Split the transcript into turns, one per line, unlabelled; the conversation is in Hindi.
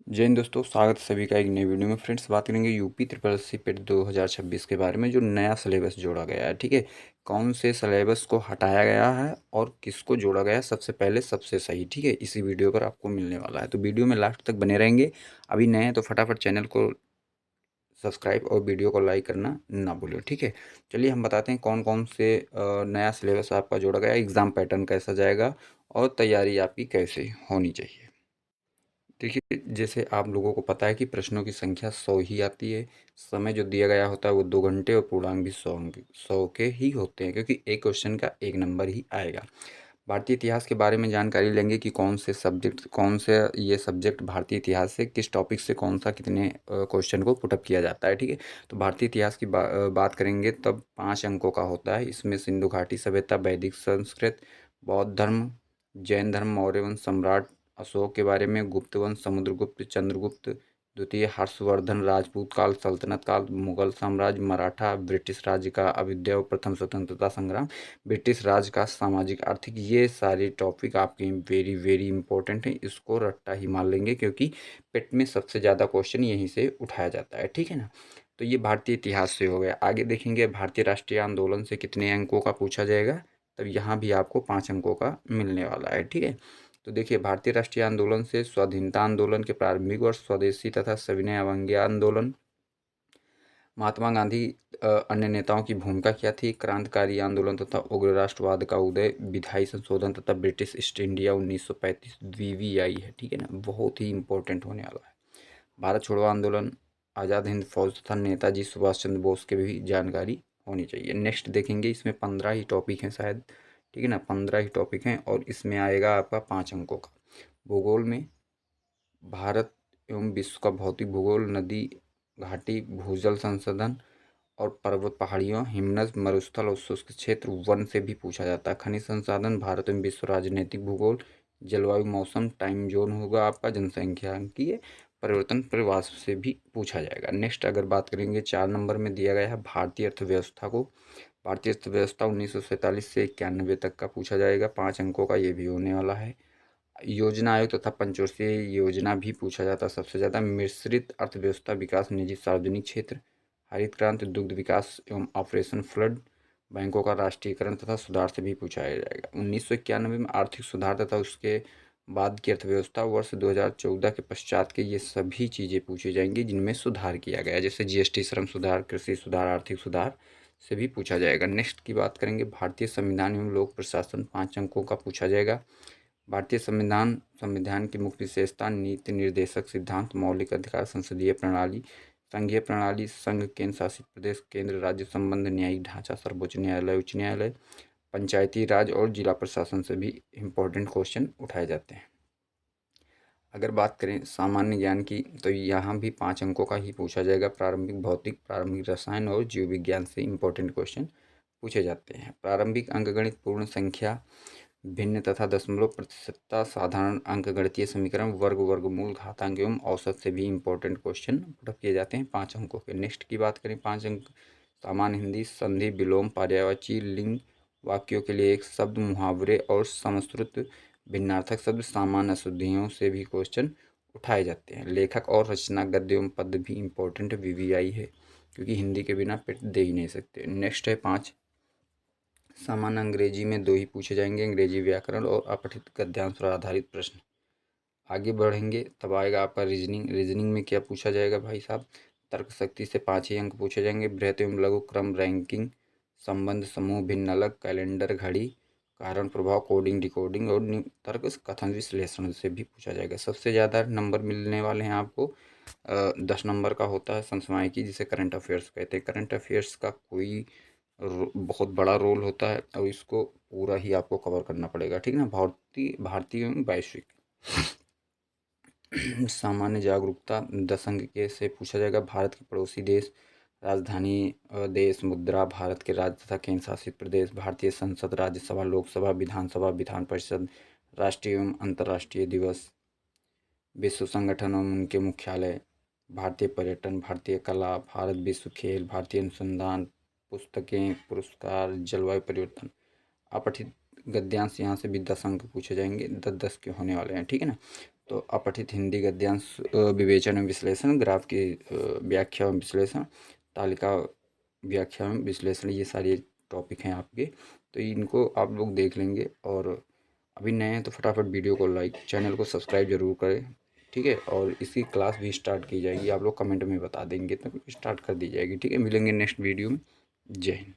जय हिंद दोस्तों, स्वागत है सभी का एक नई वीडियो में। फ्रेंड्स, बात करेंगे यूपी ट्रिपल एस सी पेट 2026 के बारे में, जो नया सिलेबस जोड़ा गया है। ठीक है, कौन से सिलेबस को हटाया गया है और किसको जोड़ा गया है, सबसे पहले सबसे सही। ठीक है, इसी वीडियो पर आपको मिलने वाला है, तो वीडियो में लास्ट तक बने रहेंगे। अभी नए हैं तो फटाफट चैनल को सब्सक्राइब और वीडियो को लाइक करना ना भूलें। ठीक है, चलिए हम बताते हैं कौन कौन से नया सिलेबस आपका जोड़ा गया है, एग्ज़ाम पैटर्न कैसा जाएगा और तैयारी आपकी कैसे होनी चाहिए। देखिए, जैसे आप लोगों को पता है कि प्रश्नों की संख्या 100 ही आती है। समय जो दिया गया होता है वो 2 घंटे और पूर्णांक भी 100 के ही होते हैं, क्योंकि एक क्वेश्चन का एक नंबर ही आएगा। भारतीय इतिहास के बारे में जानकारी लेंगे कि कौन से ये सब्जेक्ट भारतीय इतिहास से किस टॉपिक से कौन सा कितने क्वेश्चन को पुटअप किया जाता है। ठीक है, तो भारतीय इतिहास की बात करेंगे तब 5 अंकों का होता है। इसमें सिंधु घाटी सभ्यता, वैदिक संस्कृत, बौद्ध धर्म, जैन धर्म, मौर्य वंश, सम्राट अशोक के बारे में, गुप्त वंश, समुद्रगुप्त, चंद्रगुप्त द्वितीय, हर्षवर्धन, राजपूत काल, सल्तनत काल, मुगल साम्राज्य, मराठा, ब्रिटिश राज्य का अभ्युदय और प्रथम स्वतंत्रता संग्राम, ब्रिटिश राज का सामाजिक आर्थिक, ये सारे टॉपिक आपके वेरी वेरी इंपॉर्टेंट हैं। इसको रट्टा ही मान लेंगे, क्योंकि पेट में सबसे ज़्यादा क्वेश्चन यहीं से उठाया जाता है। ठीक है ना, तो ये भारतीय इतिहास से हो गया। आगे देखेंगे भारतीय राष्ट्रीय आंदोलन से कितने अंकों का पूछा जाएगा, तब यहाँ भी आपको 5 अंकों का मिलने वाला है। ठीक है, तो देखिए, भारतीय राष्ट्रीय आंदोलन से स्वाधीनता आंदोलन के प्रारंभिक वर्ष, स्वदेशी तथा सविनय अवज्ञा आंदोलन, महात्मा गांधी अन्य नेताओं की भूमिका क्या थी, क्रांतिकारी आंदोलन तथा उग्र राष्ट्रवाद का उदय, विधायी संशोधन तथा ब्रिटिश ईस्ट इंडिया 1935 वीवीआई है। ठीक है ना, बहुत ही इंपॉर्टेंट होने वाला है। भारत छोड़ो आंदोलन, आज़ाद हिंद फौज तथा नेताजी सुभाष चंद्र बोस की भी जानकारी होनी चाहिए। नेक्स्ट देखेंगे, इसमें 15 ही टॉपिक हैं शायद। ठीक है ना, 15 ही टॉपिक हैं और इसमें आएगा आपका 5 अंकों का। भूगोल में भारत एवं विश्व का भौतिक भूगोल, नदी घाटी, भूजल संसाधन और पर्वत पहाड़ियों, हिमनद, मरुस्थल और शुष्क क्षेत्र, वन से भी पूछा जाता है। खनिज संसाधन, भारत एवं विश्व राजनीतिक भूगोल, जलवायु, मौसम, टाइम जोन होगा आपका, जनसंख्याकीय परिवर्तन, प्रवास से भी पूछा जाएगा। नेक्स्ट अगर बात करेंगे, 4 नंबर में दिया गया है भारतीय अर्थव्यवस्था को। भारतीय अर्थव्यवस्था 1947 से 91 तक का पूछा जाएगा, 5 अंकों का ये भी होने वाला है। योजना आयोग तथा पंचवर्षीय योजना भी पूछा जाता है सबसे ज़्यादा। मिश्रित अर्थव्यवस्था, विकास, निजी सार्वजनिक क्षेत्र, हरित क्रांति, दुग्ध विकास एवं ऑपरेशन फ्लड, बैंकों का राष्ट्रीयकरण तथा सुधार से भी पूछा जाएगा। 1991 में आर्थिक सुधार तथा उसके बाद की अर्थव्यवस्था, वर्ष 2014 के पश्चात के, ये सभी चीज़ें पूछी जाएंगी जिनमें सुधार किया गया है, जैसे जीएसटी, श्रम सुधार, कृषि सुधार, आर्थिक सुधार से भी पूछा जाएगा। नेक्स्ट की बात करेंगे, भारतीय संविधान एवं लोक प्रशासन, 5 अंकों का पूछा जाएगा। भारतीय संविधान की मुख्य विशेषता, नीति निर्देशक सिद्धांत, मौलिक अधिकार, संसदीय प्रणाली, संघीय प्रणाली, संघ, केंद्र शासित प्रदेश, केंद्र राज्य संबंध, न्यायिक ढांचा, सर्वोच्च न्यायालय, उच्च न्यायालय, पंचायती राज और जिला प्रशासन से भी इम्पोर्टेंट क्वेश्चन उठाए जाते हैं। अगर बात करें सामान्य ज्ञान की, तो यहाँ भी 5 अंकों का ही पूछा जाएगा। प्रारंभिक भौतिक, प्रारंभिक रसायन और जीव विज्ञान से इम्पोर्टेंट क्वेश्चन पूछे जाते हैं। प्रारंभिक अंकगणित, पूर्ण संख्या, भिन्न तथा दशमलव, प्रतिशतता, साधारण अंकगणितीय समीकरण, वर्ग, वर्गमूल, घातांक एवं औसत से भी इम्पोर्टेंट क्वेश्चन पुटअप किए जाते हैं 5 अंकों के। नेक्स्ट की बात करें, 5 अंक, सामान्य हिंदी, संधि, विलोम, पर्यायवाची, लिंग, वाक्यों के लिए एक शब्द, मुहावरे और समश्रुत भिन्नार्थक शब्द, सामान्य अशुद्धियों से भी क्वेश्चन उठाए जाते हैं। लेखक और रचना, गद्य एवं पद्य भी इम्पोर्टेंट वीवीआई है, क्योंकि हिंदी के बिना पेट दे ही नहीं सकते। नेक्स्ट है 5, सामान्य अंग्रेजी में 2 ही पूछे जाएंगे, अंग्रेजी व्याकरण और अपठित गद्यांश पर आधारित प्रश्न। आगे बढ़ेंगे तब आएगा आपका रीजनिंग। रीजनिंग में क्या पूछा जाएगा भाई साहब, तर्क शक्ति से 5 ही अंक पूछे जाएंगे। बृहत एवं लघु क्रम, रैंकिंग, संबंध, समूह, भिन्न अलग, कैलेंडर, घड़ी, कारण प्रभाव, कोडिंग, डिकोडिंग और तर्क कथन विश्लेषण से भी पूछा जाएगा। सबसे ज़्यादा नंबर मिलने वाले हैं आपको 10 नंबर का होता है समसामयिकी, जिसे करंट अफेयर्स कहते हैं। करंट अफेयर्स का कोई बहुत बड़ा रोल होता है और इसको पूरा ही आपको कवर करना पड़ेगा। ठीक है ना, भारतीय एवं वैश्विक। सामान्य जागरूकता, 10 अंक के से पूछा जाएगा। भारत के पड़ोसी देश, राजधानी देश, मुद्रा, भारत के राज्य तथा केंद्र शासित प्रदेश, भारतीय संसद, राज्यसभा, लोकसभा, विधानसभा, विधान परिषद, राष्ट्रीय एवं अंतर्राष्ट्रीय दिवस, विश्व संगठन एवं उनके मुख्यालय, भारतीय पर्यटन, भारतीय कला, भारत विश्व खेल, भारतीय अनुसंधान, पुस्तकें, पुरस्कार, जलवायु परिवर्तन, अपठित गद्यांश, यहाँ से भी 10 अंक पूछे जाएंगे, 10-10 के होने वाले हैं। ठीक है ना, तो अपठित हिंदी गद्यांश, विवेचन एवं विश्लेषण, ग्राफ की व्याख्या एवं विश्लेषण, तालिका व्याख्या एवं विश्लेषण, ये सारे टॉपिक हैं आपके। तो इनको आप लोग देख लेंगे। और अभी नए हैं तो फटाफट वीडियो को लाइक, चैनल को सब्सक्राइब जरूर करें, ठीक है। और इसकी क्लास भी स्टार्ट की जाएगी, आप लोग कमेंट में बता देंगे तो स्टार्ट कर दी जाएगी, ठीक है। मिलेंगे नेक्स्ट वीडियो में। जय हिंद।